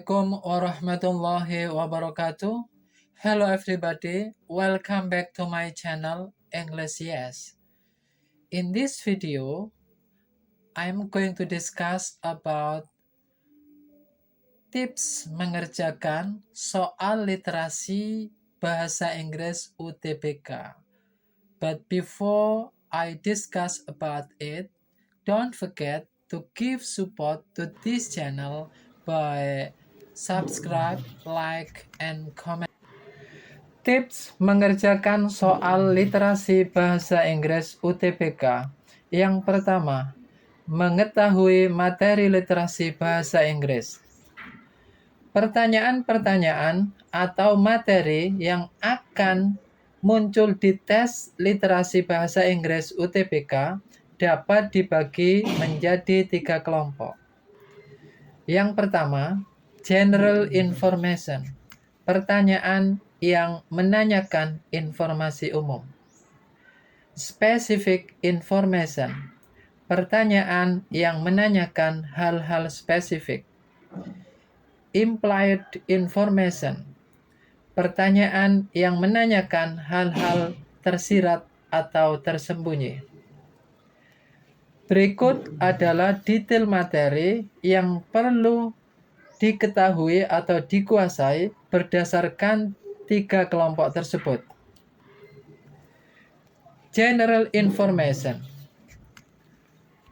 Assalamualaikum warahmatullahi wabarakatuh. Hello everybody, welcome back to my channel English Yes. In this video, I'm going to discuss about tips mengerjakan soal literasi bahasa Inggris UTBK. But before I discuss about it, don't forget to give support to this channel by subscribe, like, and comment. Tips mengerjakan soal literasi bahasa Inggris UTBK. Yang pertama, mengetahui materi literasi bahasa Inggris. Pertanyaan-pertanyaan atau materi yang akan muncul di tes literasi bahasa Inggris UTBK dapat dibagi menjadi 3 kelompok. Yang pertama, general information. Pertanyaan yang menanyakan informasi umum. Specific information. Pertanyaan yang menanyakan hal-hal spesifik. Implied information. Pertanyaan yang menanyakan hal-hal tersirat atau tersembunyi. Berikut adalah detail materi yang perlu diketahui atau dikuasai berdasarkan 3 kelompok tersebut. General information.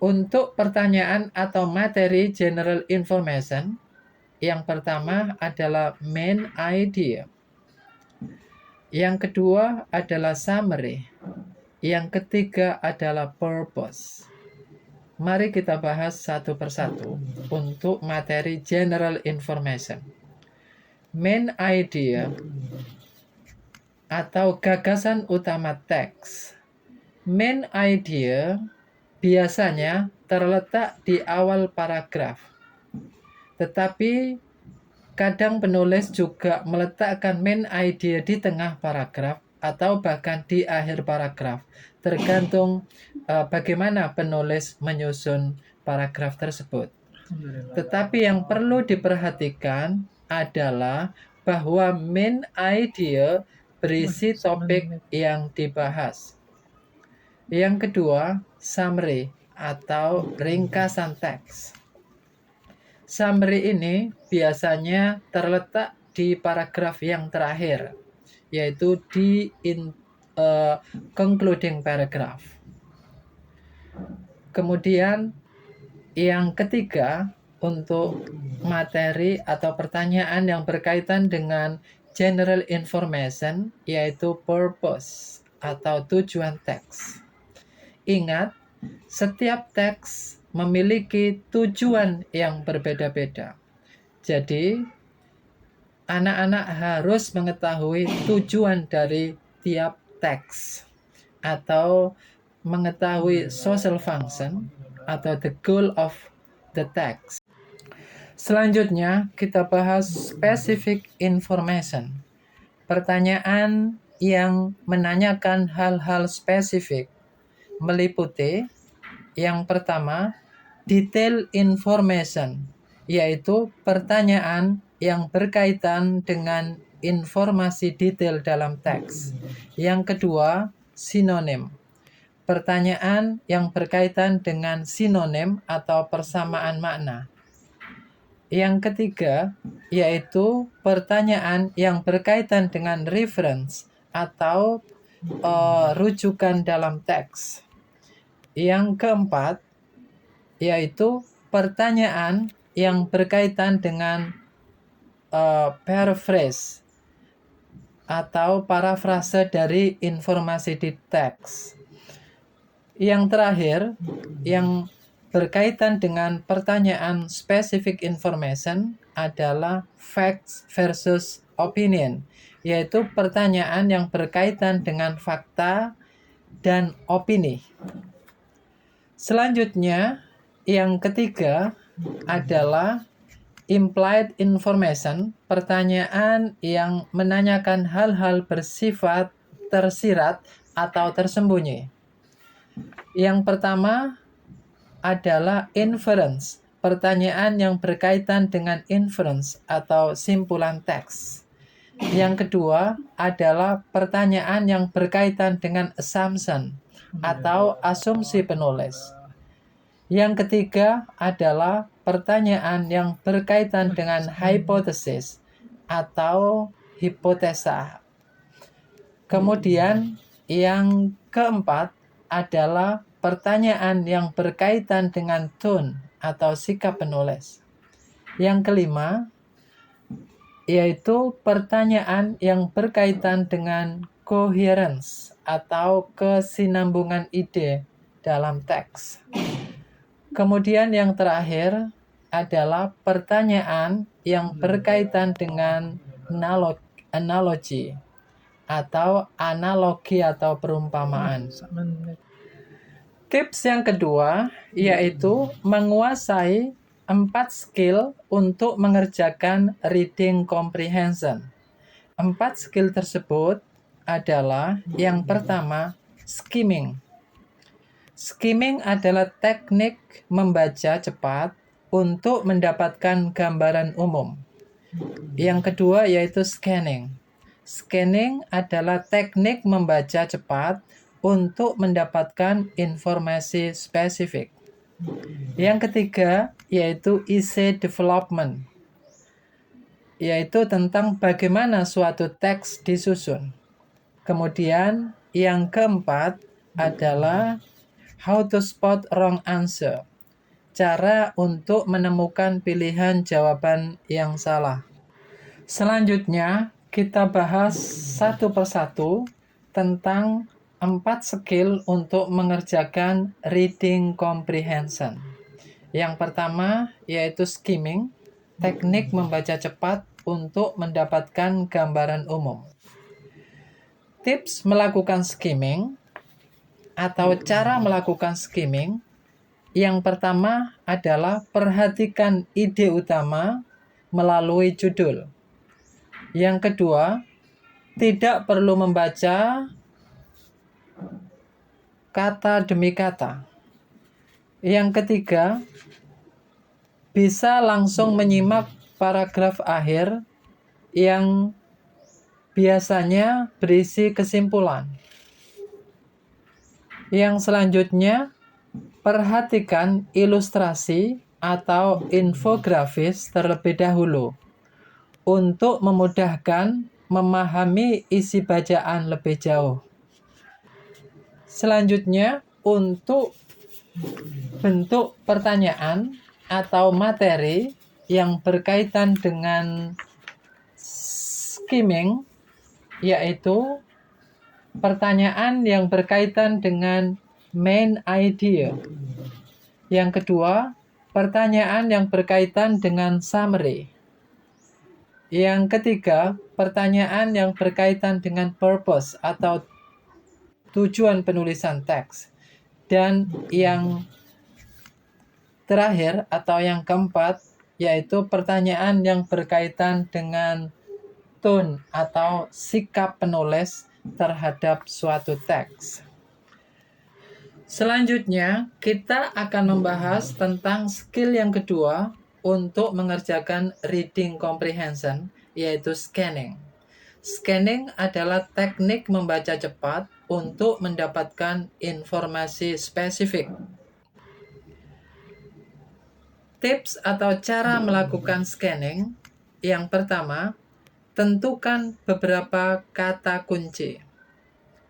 Untuk pertanyaan atau materi general information, yang pertama adalah main idea. Yang kedua adalah summary. Yang ketiga adalah purpose. Mari kita bahas satu persatu untuk materi general information. Main idea atau gagasan utama teks. Main idea biasanya terletak di awal paragraf. Tetapi kadang penulis juga meletakkan main idea di tengah paragraf atau bahkan di akhir paragraf, tergantung bagaimana penulis menyusun paragraf tersebut. Tetapi yang perlu diperhatikan adalah bahwa main idea berisi topik yang dibahas. Yang kedua, summary atau ringkasan teks. Summary ini biasanya terletak di paragraf yang terakhir, yaitu di concluding paragraph. Kemudian yang ketiga, untuk materi atau pertanyaan yang berkaitan dengan general information, yaitu purpose atau tujuan teks. Ingat, setiap teks memiliki tujuan yang berbeda-beda. Jadi, anak-anak harus mengetahui tujuan dari tiap teks atau mengetahui social function atau the goal of the text. Selanjutnya, kita bahas specific information. Pertanyaan yang menanyakan hal-hal spesifik meliputi yang pertama, detail information, yaitu pertanyaan yang berkaitan dengan informasi detail dalam teks. Yang kedua, sinonim. Pertanyaan yang berkaitan dengan sinonim atau persamaan makna. Yang ketiga, yaitu pertanyaan yang berkaitan dengan reference atau rujukan dalam teks. Yang keempat, yaitu pertanyaan yang berkaitan dengan paraphrase atau parafrase dari informasi di teks. Yang terakhir, yang berkaitan dengan pertanyaan specific information adalah facts versus opinion, yaitu pertanyaan yang berkaitan dengan fakta dan opini. Selanjutnya, yang ketiga adalah implied information, pertanyaan yang menanyakan hal-hal bersifat tersirat atau tersembunyi. Yang pertama adalah inference, pertanyaan yang berkaitan dengan inference atau simpulan teks. Yang kedua adalah pertanyaan yang berkaitan dengan assumption atau asumsi penulis. Yang ketiga adalah pertanyaan yang berkaitan dengan hipotesis atau hipotesa. Kemudian yang keempat adalah pertanyaan yang berkaitan dengan tone atau sikap penulis. Yang kelima yaitu pertanyaan yang berkaitan dengan coherence atau kesinambungan ide dalam teks. Kemudian yang terakhir adalah pertanyaan yang berkaitan dengan analogi atau analogi atau perumpamaan. Tips yang kedua yaitu menguasai 4 skill untuk mengerjakan reading comprehension. 4 skill tersebut adalah yang pertama, skimming. Skimming adalah teknik membaca cepat untuk mendapatkan gambaran umum. Yang kedua yaitu scanning. Scanning adalah teknik membaca cepat untuk mendapatkan informasi spesifik. Yang ketiga yaitu essay development, yaitu tentang bagaimana suatu teks disusun. Kemudian yang keempat adalah how to spot wrong answer, cara untuk menemukan pilihan jawaban yang salah. Selanjutnya, kita bahas satu persatu tentang 4 skill untuk mengerjakan reading comprehension. Yang pertama yaitu skimming, teknik membaca cepat untuk mendapatkan gambaran umum. Tips melakukan skimming atau cara melakukan skimming, yang pertama adalah perhatikan ide utama melalui judul. Yang kedua, tidak perlu membaca kata demi kata. Yang ketiga, bisa langsung menyimak paragraf akhir yang biasanya berisi kesimpulan. Yang selanjutnya, perhatikan ilustrasi atau infografis terlebih dahulu untuk memudahkan memahami isi bacaan lebih jauh. Selanjutnya, untuk bentuk pertanyaan atau materi yang berkaitan dengan skimming, yaitu pertanyaan yang berkaitan dengan main idea. Yang kedua, pertanyaan yang berkaitan dengan summary. Yang ketiga, pertanyaan yang berkaitan dengan purpose atau tujuan penulisan teks. Dan yang terakhir atau yang keempat, yaitu pertanyaan yang berkaitan dengan tone atau sikap penulis terhadap suatu teks. Selanjutnya, kita akan membahas tentang skill yang kedua untuk mengerjakan reading comprehension, yaitu scanning. Scanning adalah teknik membaca cepat untuk mendapatkan informasi spesifik. Tips atau cara melakukan scanning, yang pertama, tentukan beberapa kata kunci.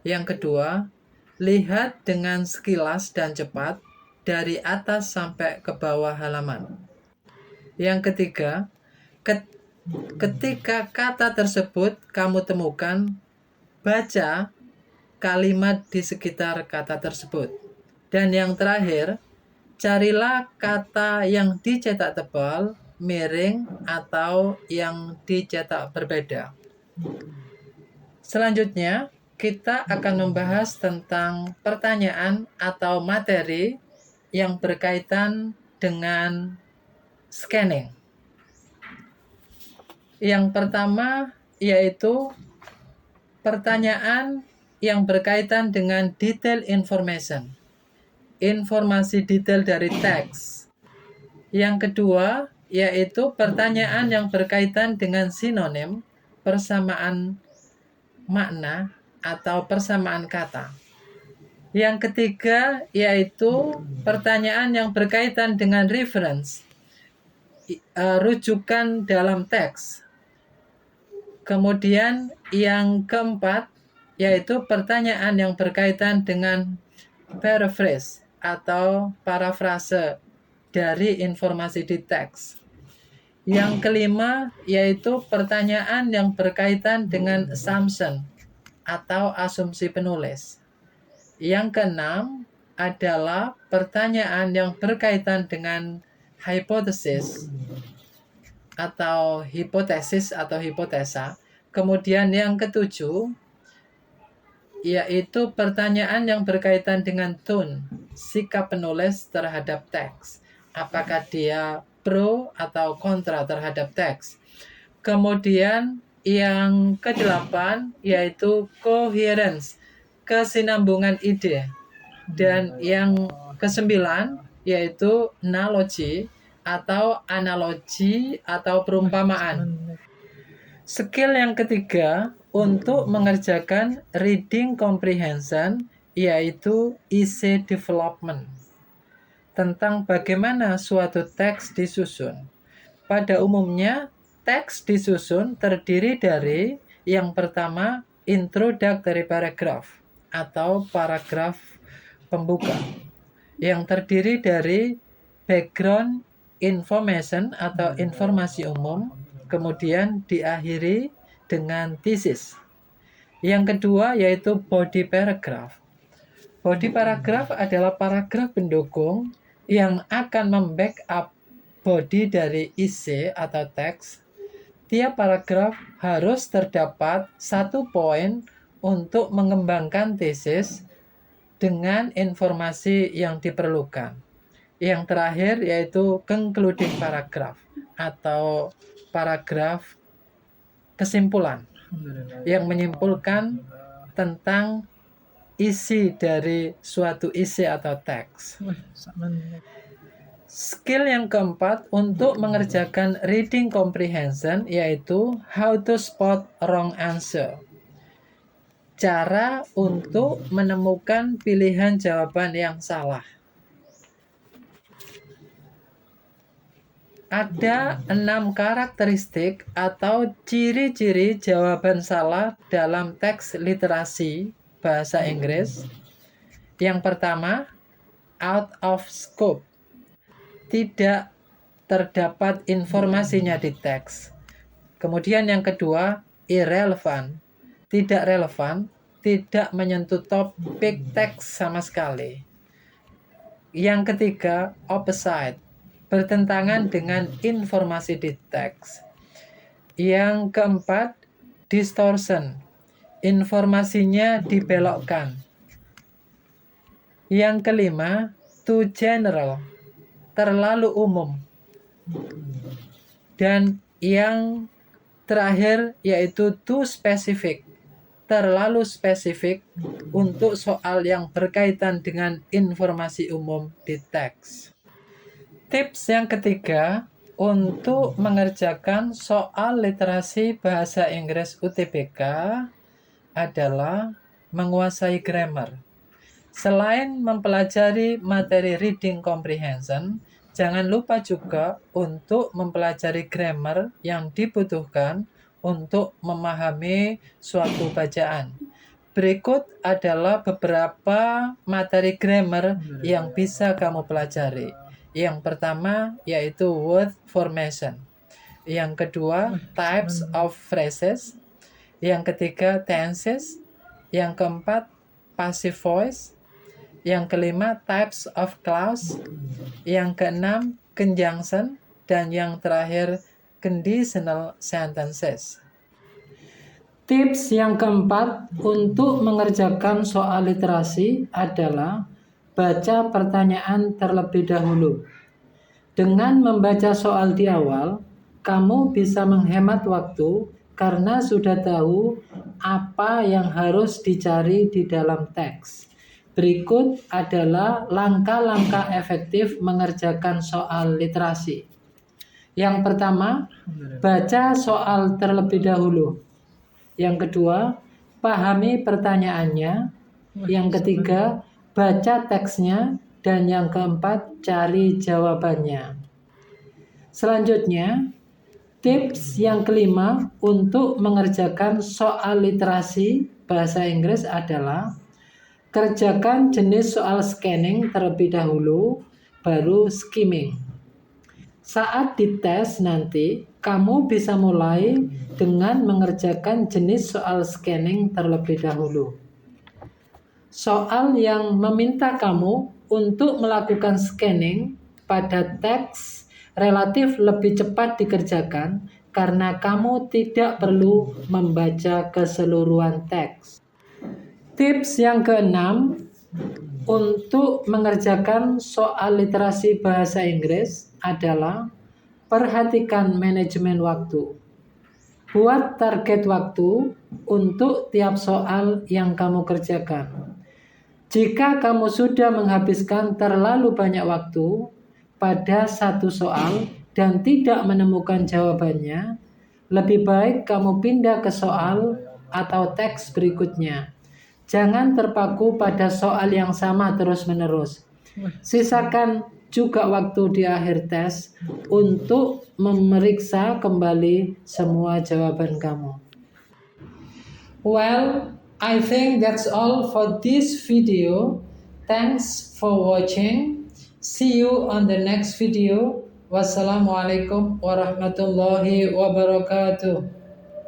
Yang kedua, lihat dengan sekilas dan cepat dari atas sampai ke bawah halaman. Yang ketiga, ketika kata tersebut kamu temukan, baca kalimat di sekitar kata tersebut. Dan yang terakhir, carilah kata yang dicetak tebal, miring, atau yang dicetak berbeda. Selanjutnya, kita akan membahas tentang pertanyaan atau materi yang berkaitan dengan scanning. Yang pertama yaitu pertanyaan yang berkaitan dengan detail information. Informasi detail dari teks. Yang kedua, yaitu pertanyaan yang berkaitan dengan sinonim, persamaan makna, atau persamaan kata. Yang ketiga, yaitu pertanyaan yang berkaitan dengan reference, rujukan dalam teks. Kemudian yang keempat, yaitu pertanyaan yang berkaitan dengan paraphrase atau parafrase dari informasi di teks. Yang kelima, yaitu pertanyaan yang berkaitan dengan assumption atau asumsi penulis. Yang keenam adalah pertanyaan yang berkaitan dengan hypothesis atau hipotesis atau hipotesa. Kemudian yang ketujuh, yaitu pertanyaan yang berkaitan dengan tone, sikap penulis terhadap teks. Apakah dia pro atau kontra terhadap teks. Kemudian yang kedelapan, yaitu coherence, kesinambungan ide. Dan yang kesembilan, yaitu analogy atau analogi atau perumpamaan. Skill yang ketiga untuk mengerjakan reading comprehension, yaitu essay development, tentang bagaimana suatu teks disusun. Pada umumnya, teks disusun terdiri dari yang pertama, introductory paragraph atau paragraf pembuka, yang terdiri dari background information atau informasi umum, kemudian diakhiri dengan thesis. Yang kedua yaitu body paragraph. Body paragraph adalah paragraf pendukung yang akan membackup body dari isi atau teks. Tiap paragraf harus terdapat satu poin untuk mengembangkan tesis dengan informasi yang diperlukan. Yang terakhir yaitu concluding paragraph atau paragraf kesimpulan yang menyimpulkan tentang isi dari suatu isi atau teks. Skill yang keempat untuk mengerjakan reading comprehension yaitu how to spot wrong answer. Cara untuk menemukan pilihan jawaban yang salah. Ada 6 karakteristik atau ciri-ciri jawaban salah dalam teks literasi bahasa Inggris. Yang pertama, out of scope. Tidak terdapat informasinya di teks. Kemudian yang kedua, irrelevant. Tidak relevan, tidak menyentuh topik teks sama sekali. Yang ketiga, opposite. Bertentangan dengan informasi di teks. Yang keempat, distortion. Informasinya dibelokkan. Yang kelima, too general. Terlalu umum. Dan yang terakhir yaitu too specific. Terlalu spesifik untuk soal yang berkaitan dengan informasi umum di teks. Tips yang ketiga untuk mengerjakan soal literasi bahasa Inggris UTBK adalah menguasai grammar. Selain mempelajari materi reading comprehension, jangan lupa juga untuk mempelajari grammar yang dibutuhkan untuk memahami suatu bacaan. Berikut adalah beberapa materi grammar yang bisa kamu pelajari. Yang pertama yaitu word formation. Yang kedua, types of phrases. Yang ketiga, tenses. Yang keempat, passive voice. Yang kelima, types of clause. Yang keenam, conjunction. Dan yang terakhir, conditional sentences. Tips yang keempat untuk mengerjakan soal literasi adalah baca pertanyaan terlebih dahulu. Dengan membaca soal di awal, kamu bisa menghemat waktu karena sudah tahu apa yang harus dicari di dalam teks. Berikut adalah langkah-langkah efektif mengerjakan soal literasi. Yang pertama, baca soal terlebih dahulu. Yang kedua, pahami pertanyaannya. Yang ketiga, baca teksnya. Dan yang keempat, cari jawabannya. Selanjutnya, tips yang kelima untuk mengerjakan soal literasi bahasa Inggris adalah kerjakan jenis soal scanning terlebih dahulu, baru skimming. Saat dites nanti, kamu bisa mulai dengan mengerjakan jenis soal scanning terlebih dahulu. Soal yang meminta kamu untuk melakukan scanning pada teks relatif lebih cepat dikerjakan karena kamu tidak perlu membaca keseluruhan teks. Tips yang keenam untuk mengerjakan soal literasi bahasa Inggris adalah perhatikan manajemen waktu. Buat target waktu untuk tiap soal yang kamu kerjakan. Jika kamu sudah menghabiskan terlalu banyak waktu pada satu soal dan tidak menemukan jawabannya, lebih baik kamu pindah ke soal atau teks berikutnya. Jangan terpaku pada soal yang sama terus-menerus. Sisakan juga waktu di akhir tes untuk memeriksa kembali semua jawaban kamu. Well, I think that's all for this video. Thanks for watching. See you on the next video. Wassalamualaikum warahmatullahi wabarakatuh.